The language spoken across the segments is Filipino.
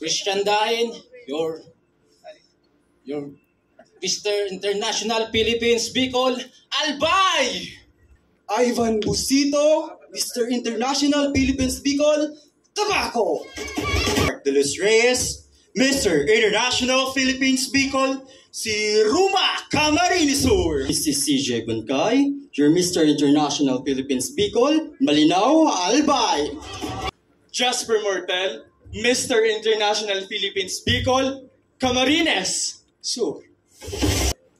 Christian Dain, your Mr. International Philippines Bicol Albay! Ivan Busito, Mr. International Philippines Bicol Tabaco. Mark De Los Reyes, Mr. International Philippines Bicol, si Ruma Camarines Sur. Mrs. CJ Bunkay, your Mr. International Philippines Bicol Malinaw Albay. Jasper Mortel, Mr. International Philippines Bicol, Camarines Sur.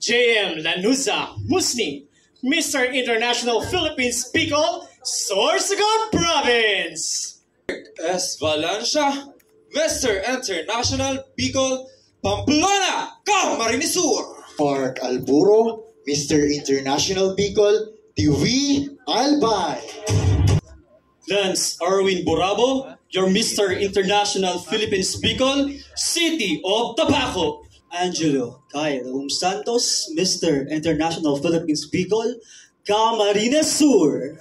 JM Lanuza Musni, Mr. International Philippines Bicol Sorsogon Province. S. Valencia, Mr. International Bicol, Pamplona, Camarines Sur. Mark Alburo, Mr. International Bicol, Tiwi Albay. Lance Arwin Borabo, your Mr. International Philippines Bicol City of Tabaco. Angelo Kyle Santos, Mr. International Philippines Bicol Camarines Sur.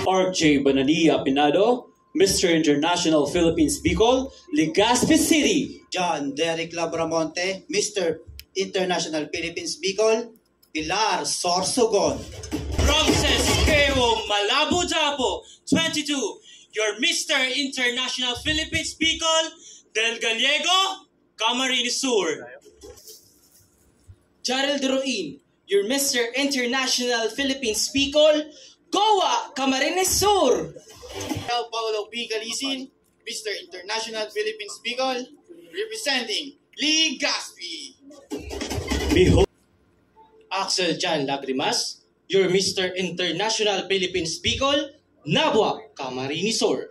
RJ Banania Pinado, Mr. International Philippines Bicol Legazpi City. John Derek Labramonte, Mr. International Philippines Bicol, Pilar Sorsogon. Ramses Keo Malabo Japo, 22, your Mr. International Philippines Bicol Del Gallego Camarines Sur. Jarel Deroin, your Mr. International Philippines Bicol Goa Camarines Sur. Paulo P. Galisin, Mr. International Philippines Bicol, representing Legazpi. Behold, Axel Jan Lagrimas, your Mr. International Philippines Bicol Nabua Camarines Sur.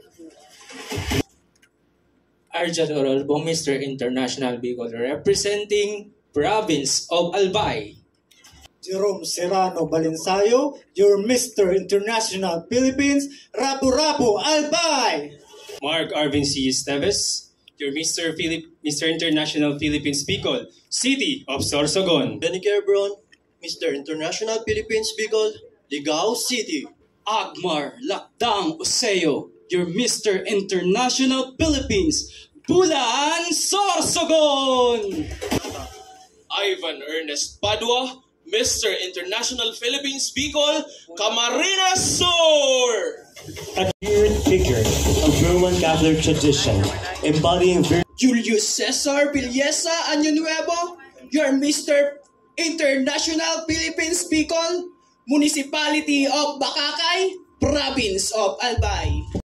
Arjan Orolbo, Mr. International Bicol representing Province of Albay. Jerome Serrano Balensayo, your Mr. International Philippines, Rapu-Rapu Albay. Mark Arvin C. Esteves, your Mr. International Philippines Bicol, City of Sorsogon. Benny Kerbron, Mr. International Philippines Bicol Ligao City. Agmar Lakdang Oseo, your Mr. International Philippines Bulan Sorsogon. Ivan Ernest Padua, Mr. International Philippines Bicol, Camarines Sur. A spirit figure of Roman Catholic tradition, embodying Julius Cesar Villesa Año Nuevo, your Mr. International Philippines Bicol, Municipality of Bakakay, Province of Albay.